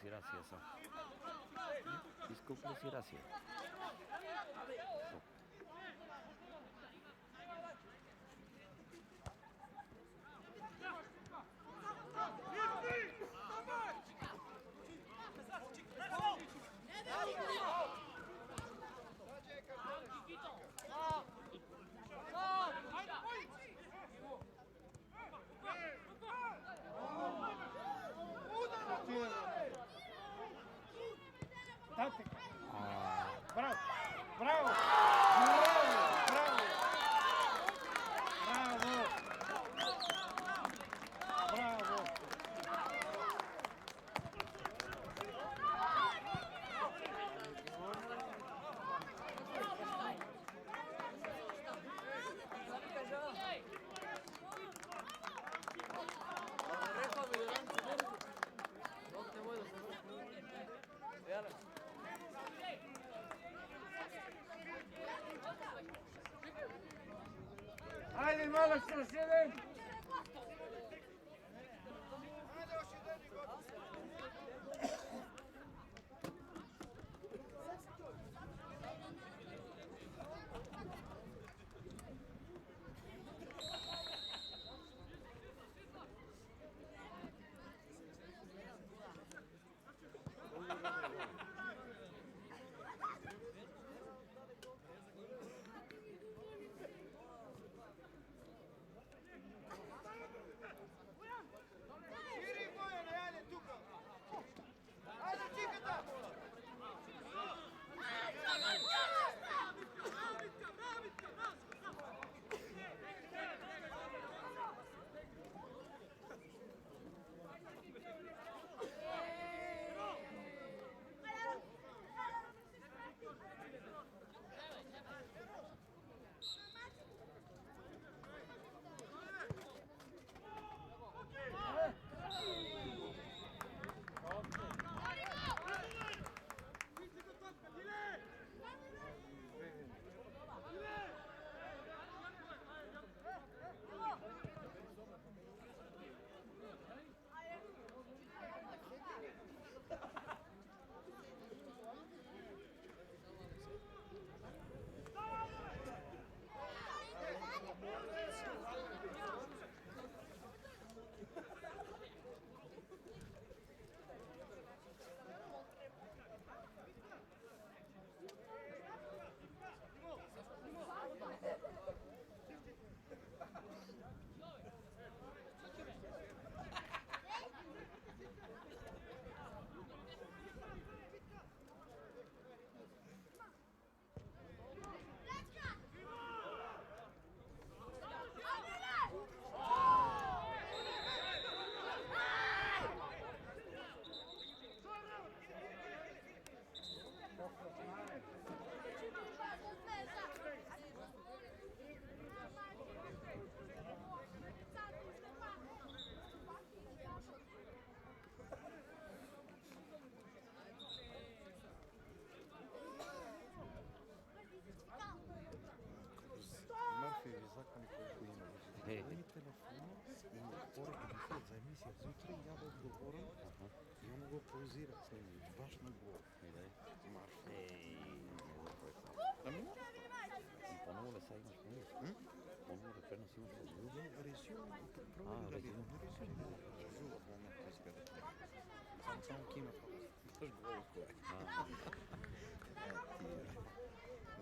си рация са. Изкупли си рация. Bravo! Bravo! Bravo! Bravo! Ajde, malo što sjedim! Murphy zakon koji ima. Meni telefonu ima poruka Михаил за емисия зутре и я да отговорам и он го паузира снимаш. Баш на глава. Мърфи. Ами? Поново ли са имаш мир? Поново ли преноси имаш мир? Резюм. Резюм. Само кина това. Тъж глава кое.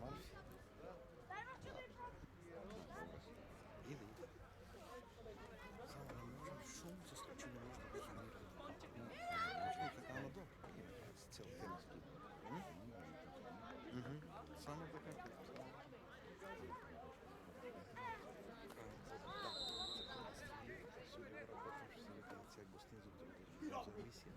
Мърфи. Иди. Само не можем шум се случи, не може да резонира. Може ли така надолу? С цел тенски. Само така. Сегодня работаем, что сегодня концерт гостиницы, за миссию.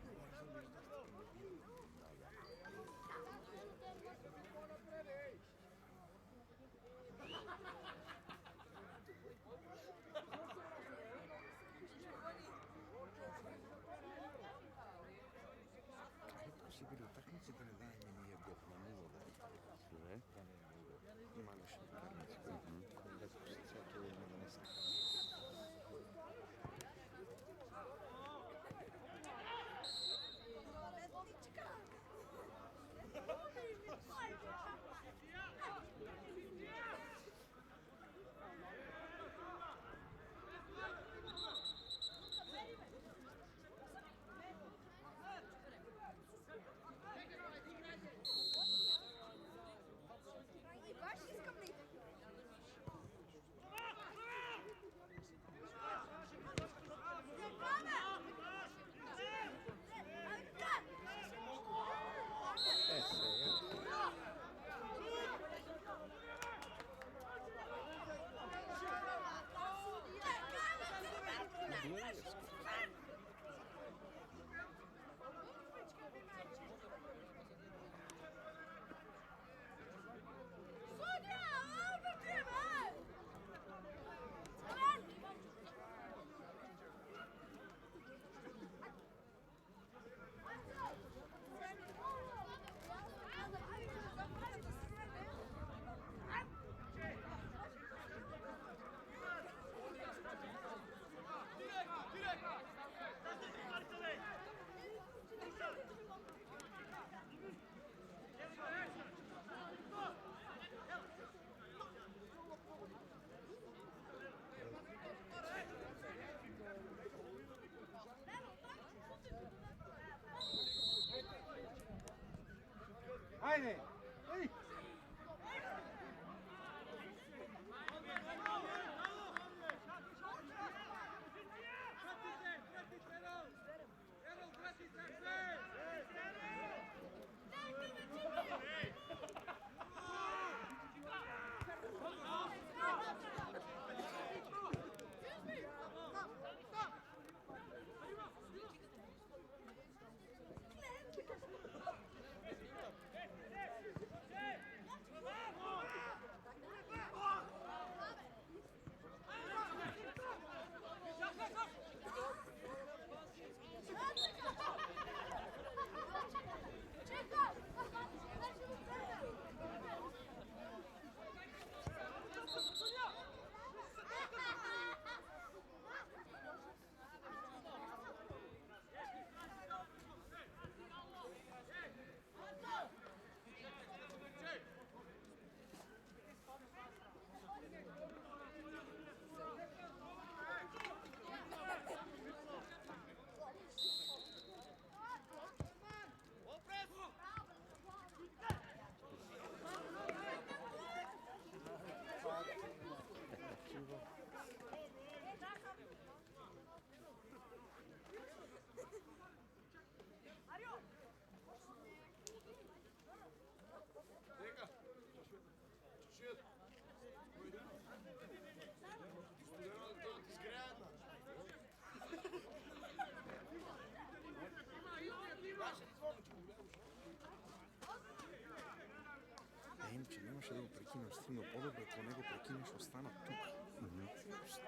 но по-добре, ако не го прекинеш, остана тук.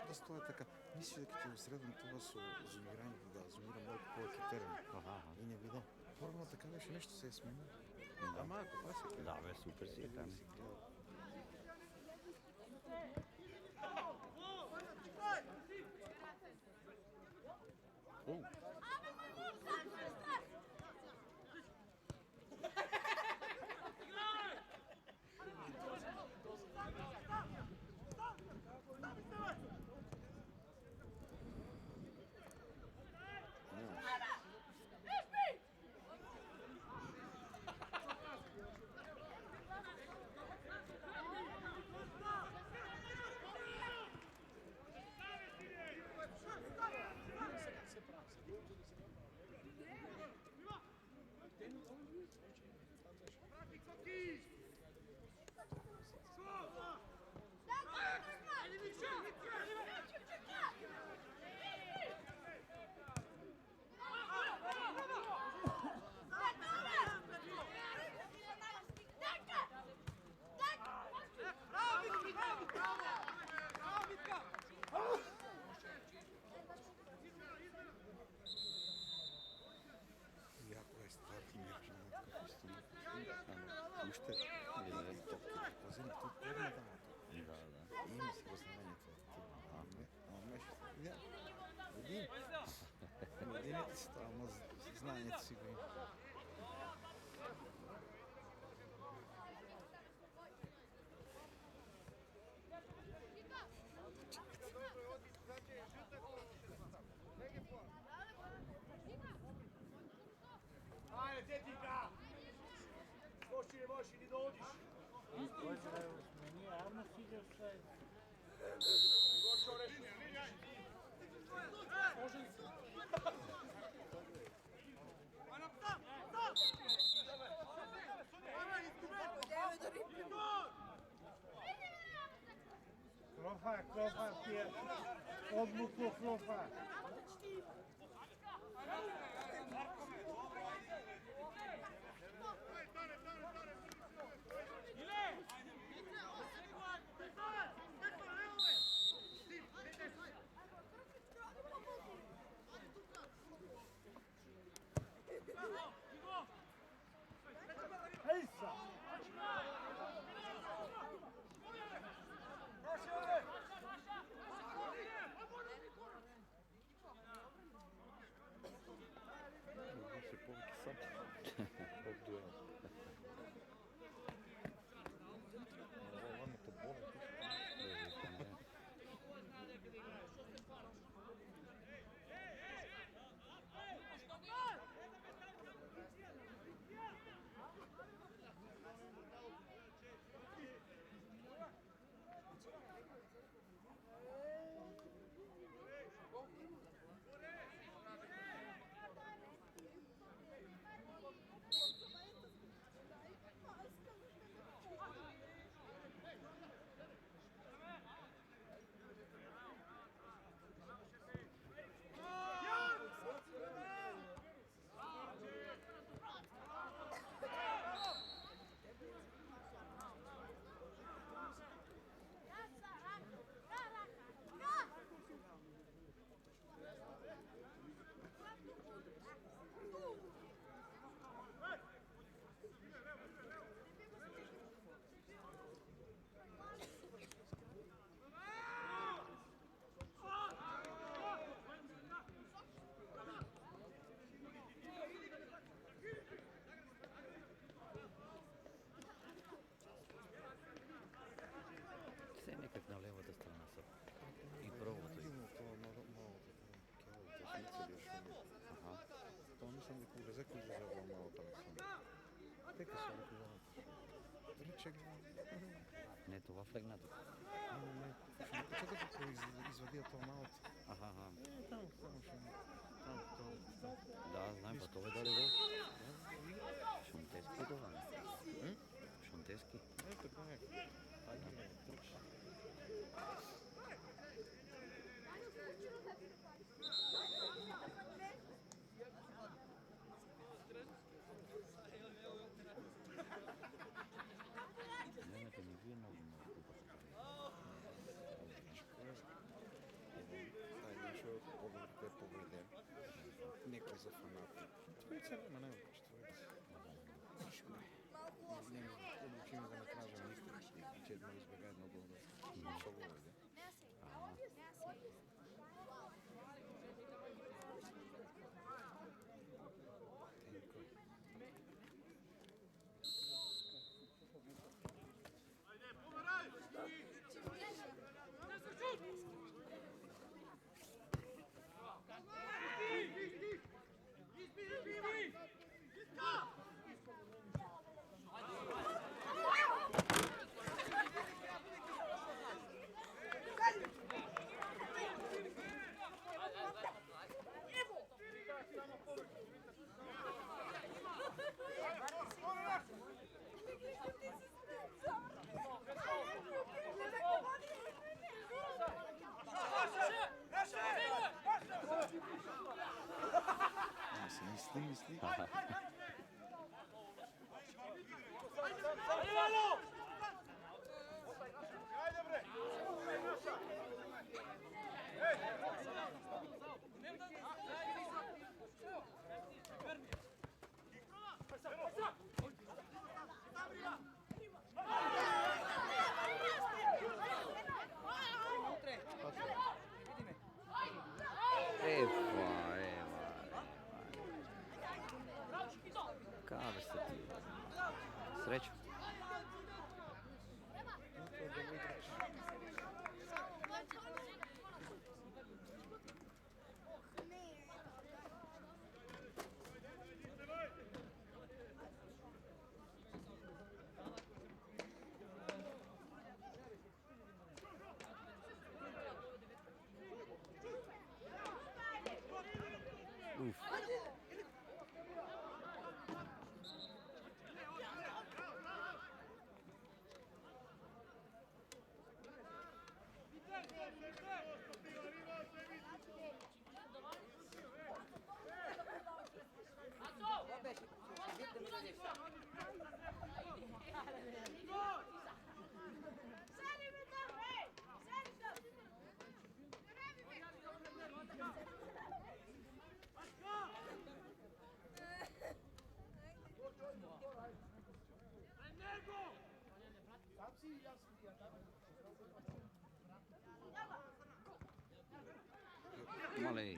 Да стоя така. Мисля, дека ќе средам това со зумирањето, да зумира малку повеќе терен. И не видам. Порано така беше нешто се е сменило. Ама ако па се Da, beh, super si je tam. Яко е старт мирче на капустина. Уште пазим тут порно Da, da. Има си го знанието. Годините си това, ама знанието си го има. Ajde, tetika! Možeš ili možeš ili dođiš? Meni javno sviđa šta je. Gočo reći. Može se. Klofa ti je odluku klofa. Hejsa! Više povijek sad. Od duela. Вано то боли. Все nekak na levата страна са. И пробвате. Видимо, това малко техница ли шуми. Това мислам дека улезе кој излежава малата на шуми. Тека се рекувам. Рече го. Не, това флегнато. Чакай да извадија тоа малото. Аха. Там шуми. Там. Да, знам, па това е дали гол. Шунтески това. Шунтески. Ето така е. Ајде, трчи. Не, не, не, вие много поглед те поведен. Некој за фанати. Твојца нема четвојца. Тишко е. Не одлучим да не кажем истина. Че едно избега едно долго. Што го оде? Мисли. Kave ste ti. Sreću. Uf. Malej.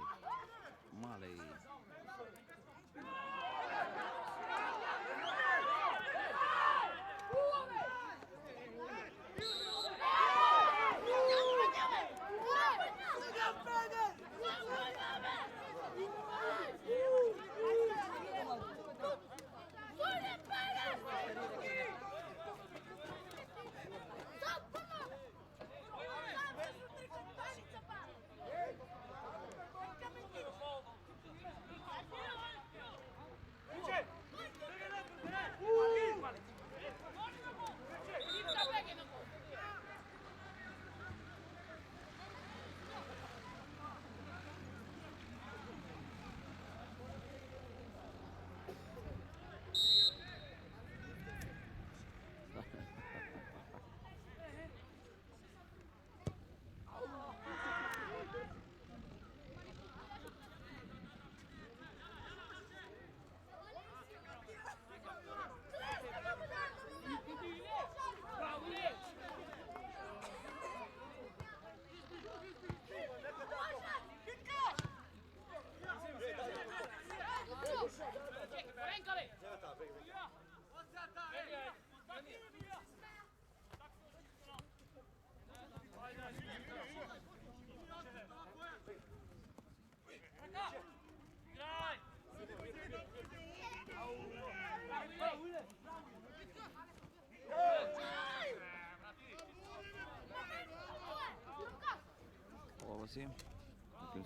Ovo si?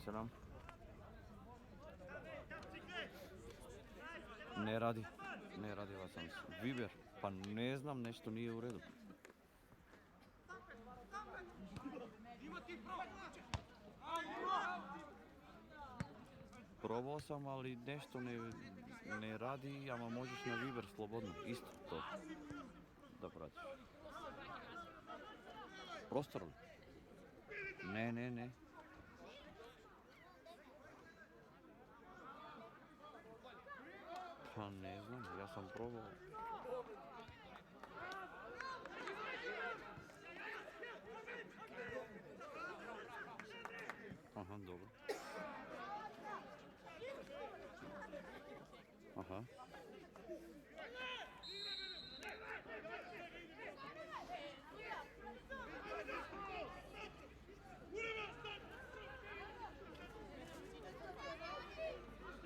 Selam. Ne radi vas sam. Viber, pa ne znam, nešto nije u redu. Probao sam, ali nešto ne radi, ama možeš na Viber slobodno, isto to da pratiš. Prostor li? Ne. sam probao. Aha, dobro. Aha.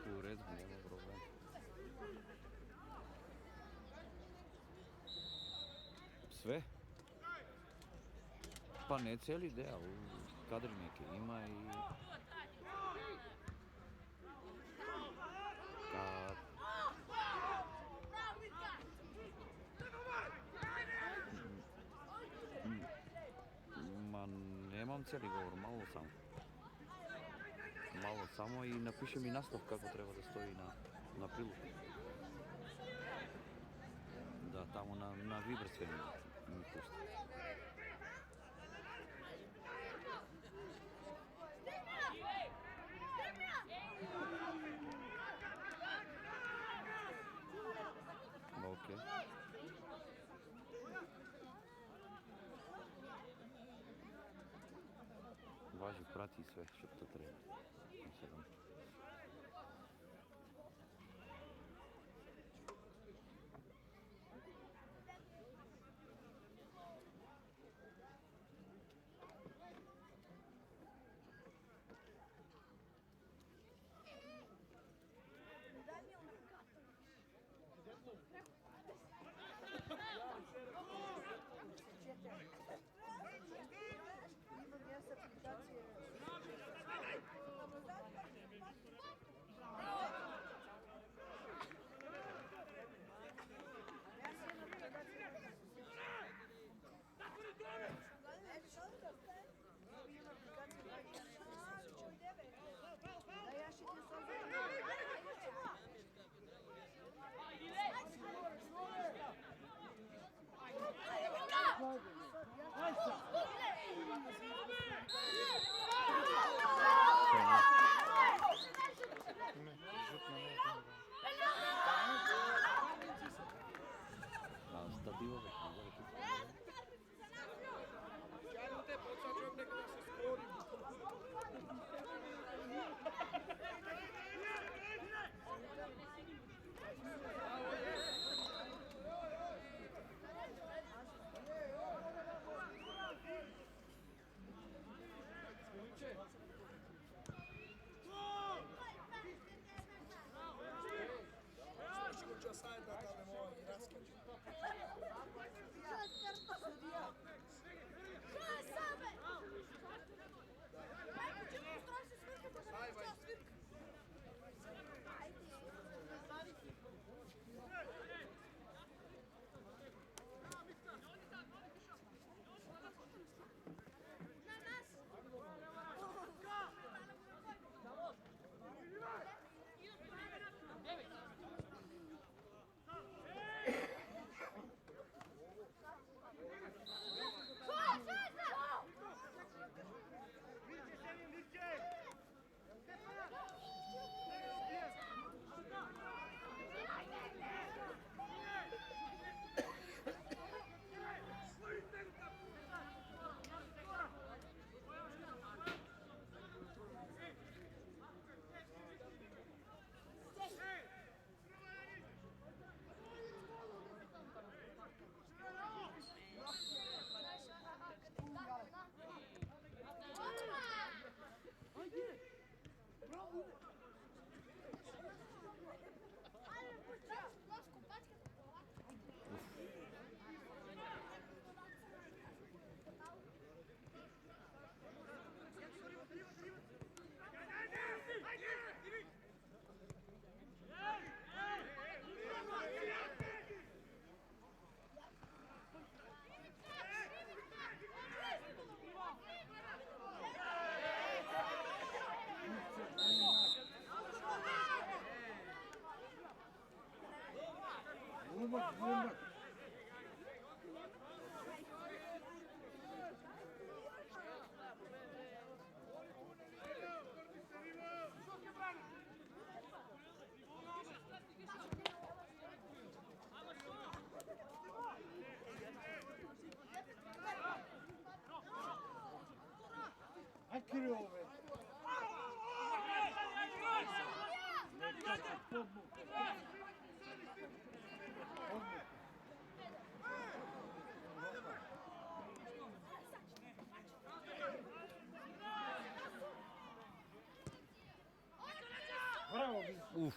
U redu, nema problema. Sve? Pa ne cijeli deo, kadri neke ima i... Ma nemam cijeli govor, malo samo. Malo samo i napiši mi naslov kako treba da stoji na prilogu. Da, tamo na Viber sve mi pusti. Ok. Važi, prati sve što to treba. Uf.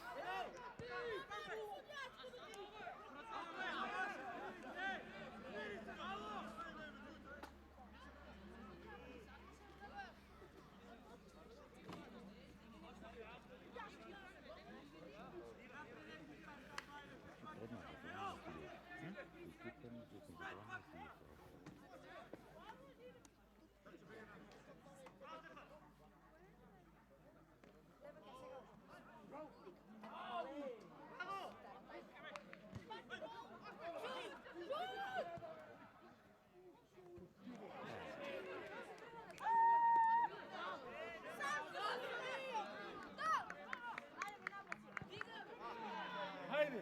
Haydi.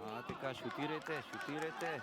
A, така, шутирайте, шутирайте.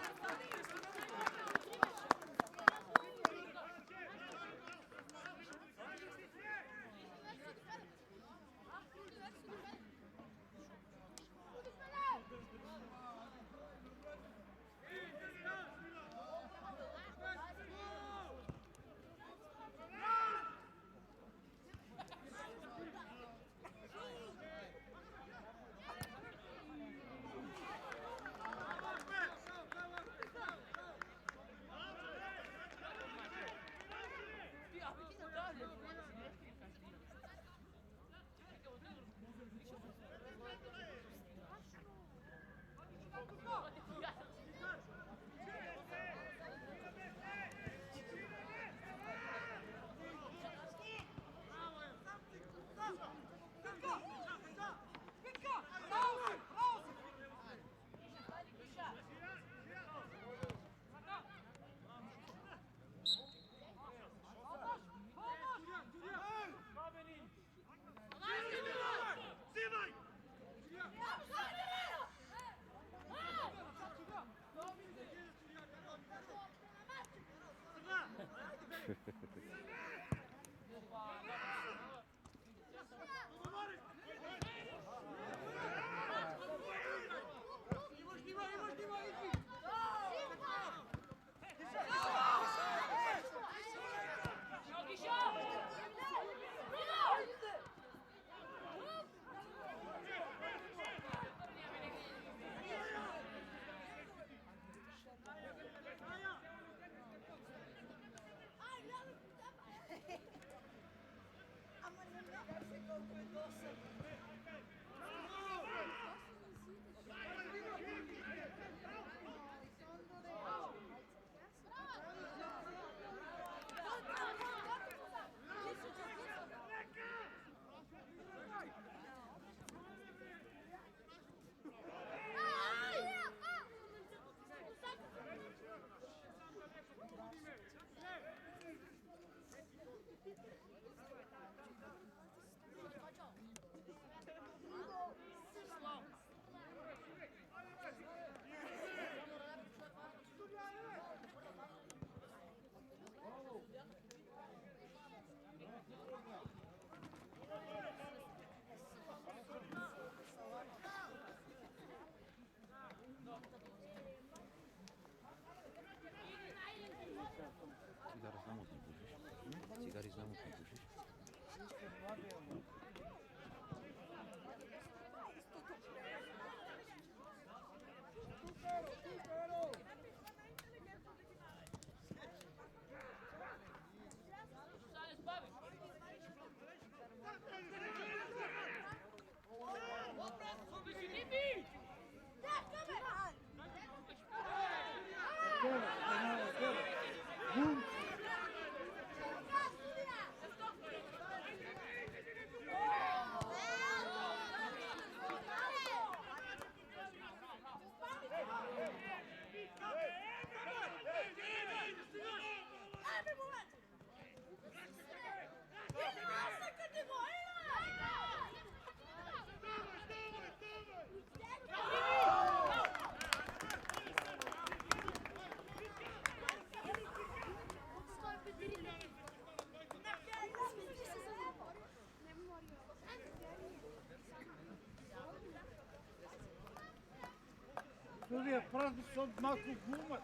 я празни с малко гума.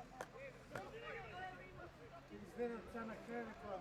Изгледат сега на края на това.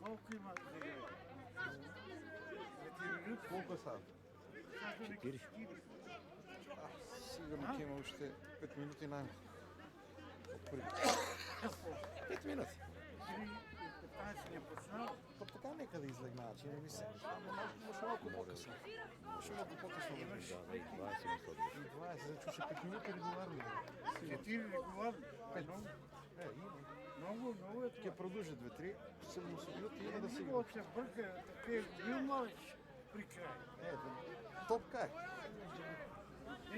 Колко има? Колко са? 4. Сигурно ќе има още 5 минути най 5 минути. 3:15 не почнал. Па така нека да излегнава, че не ми се. Може малко по-късно. Може малко по-късно да имаш. Да, и 20 минути отбор. И 20, значи ще 5 минути регуларно. 4 регуларно. Много. Много е Ќе това. продължи 2-3, 7 минути има да си Много се бърка, такъв бил малък при край. Топка е.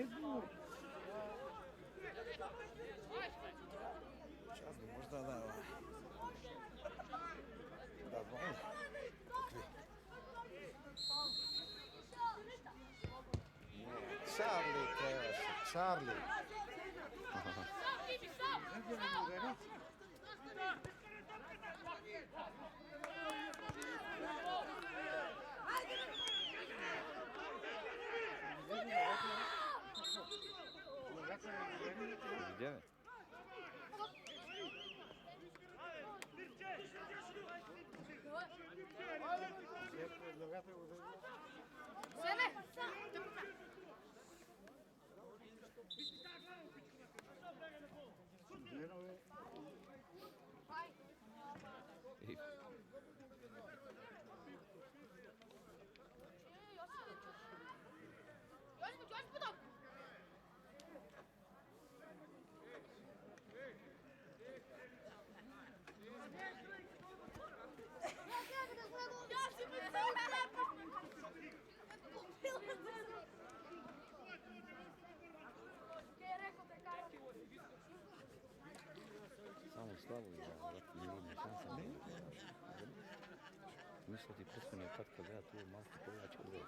Ето, Час да може да дава. Да, може. Чарли, трябваше. Чарли. нека да го удари. Где? Ногата го удари. И само слабо играе, брат, не има шанса. Мисля ти предходния път, когда tu малко повече играе.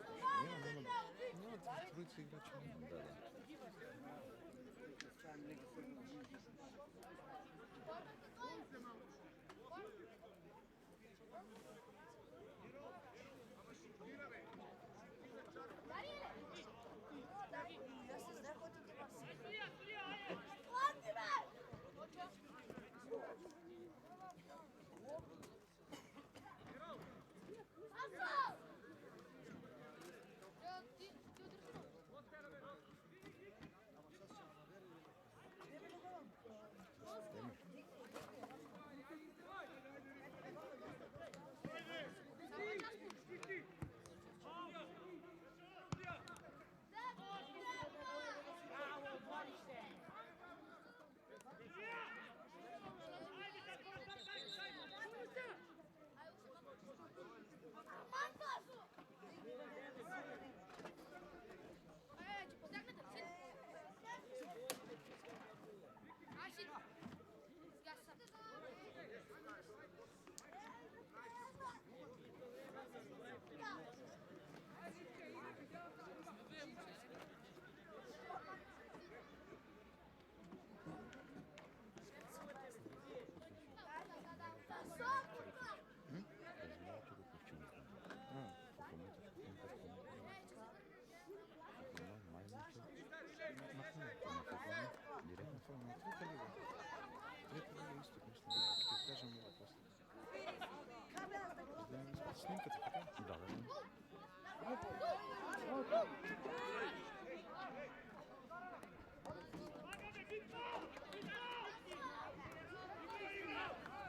Няма троица играчи. Да, да. снимката, така? Да, да.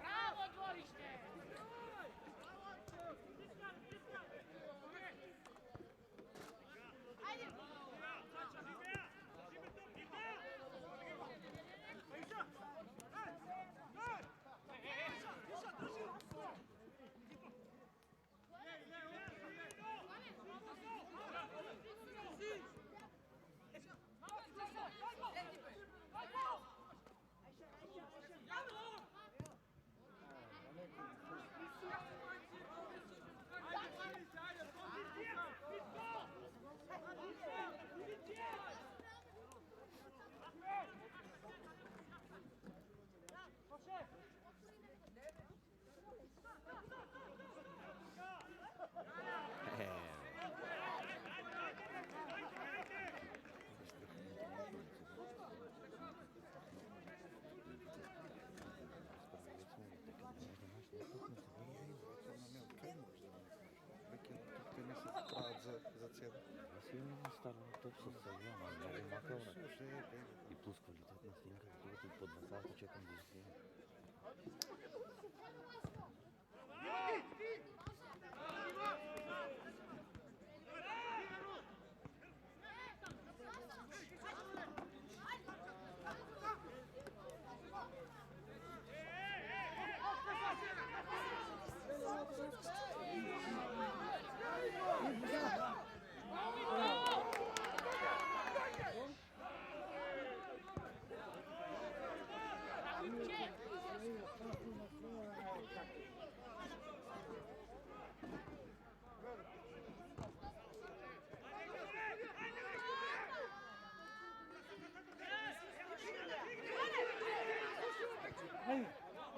Bravo, dvorište! Те не се правят за цел. Аз имам един стар лаптоп с ама много макъл. Слушай, И плюс квалитет на снимка, когато под насалата чекам да изгледам.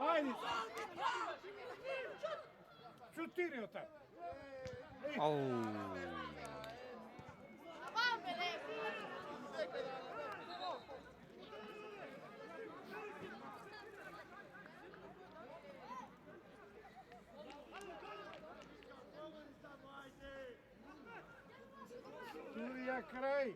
Ajde! Čutiri od tako. Ау! Turija kraj.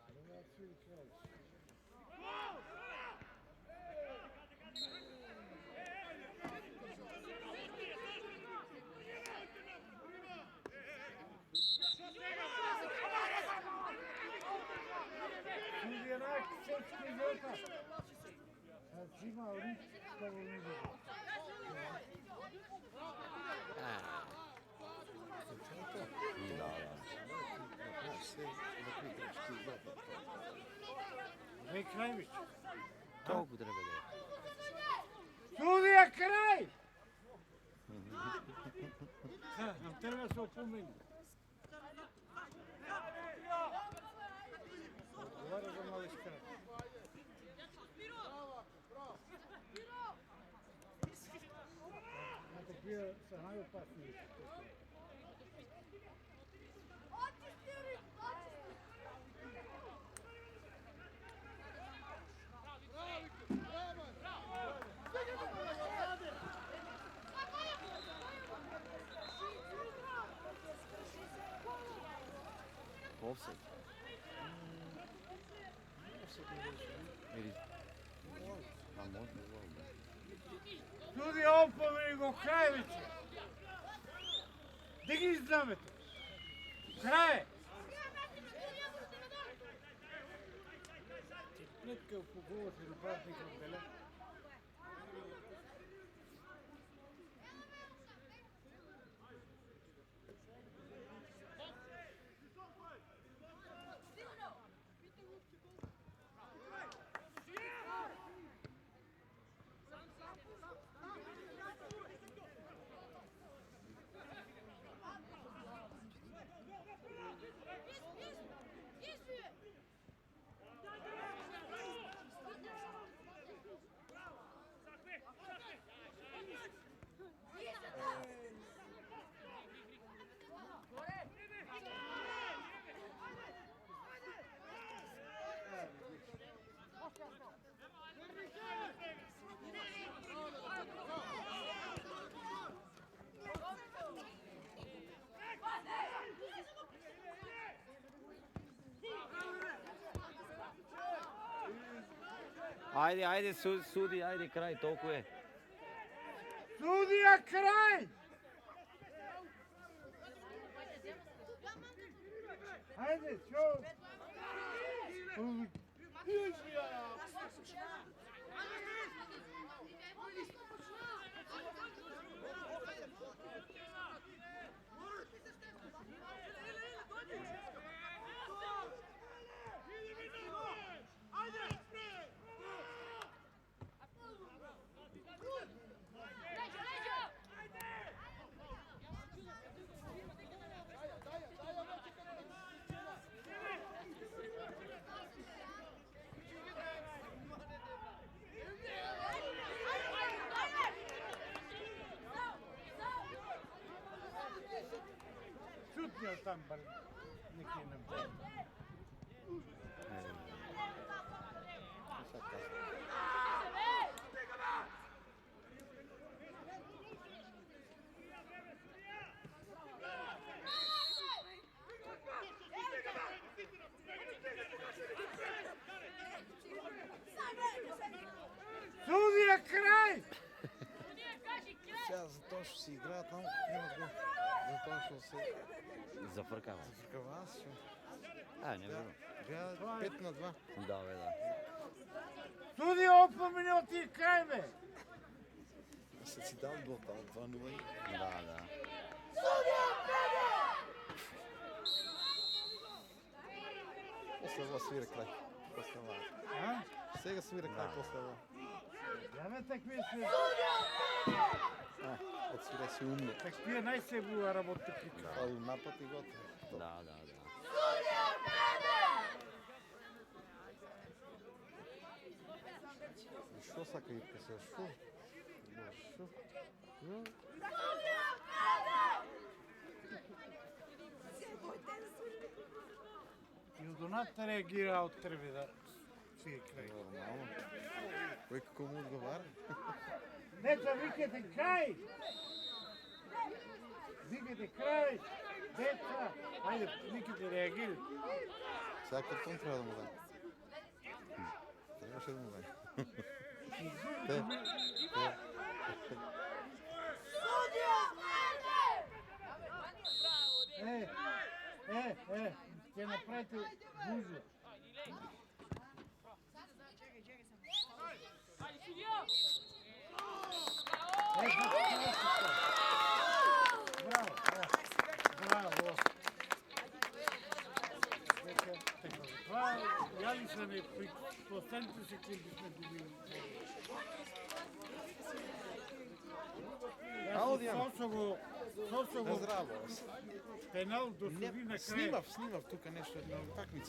Turija srpski žota. Znači ima rič kao uviđa. Vej Krajvić. Толкова трябва да е. Судия край! Нам трябва да се опомени. Отговаря за мали скрат. А такива са най-опасни. Офсайд. Или... А може да бъде. Суди опомени го Краевиче. Дигни знамето. Крае! Нека по се нападника в беля. Ajde, sudi, ajde, kraj, toliko je. Судија крај! Ајде, што? Шутнија там бар неки не бъде. Судија крај! Сега за тоа што се играа таму, нема гол. За тоа што се Зафркава. зафркава аз што. Не верувам. Беа 5-2. Да, бе, да. Судија опомени од ти крај, бе! Се си дал гол таму 2-0. Da, da. После ова свира крај. После ова. А? Сега свира крај после ова. Ја ме такви се... Отсвира си умно. Такви најсебува работите. Фал напад и готово. Da, da, da. Што сака и се што? Што? И Доната реагира од трви да си е крај. Нормално. Кој како му одговара? Деца, викате крај! Викате крај! Деца! Ајде, викате реагира. Сега картон треба да му даде. Требаше да му даде. Ќе направите гужу. Браво, браво. Јали се не при последните секунди сме губили. Аудијан. Сосо го Здраво. пенал до судина крај. Снимав тука нешто една утакмица.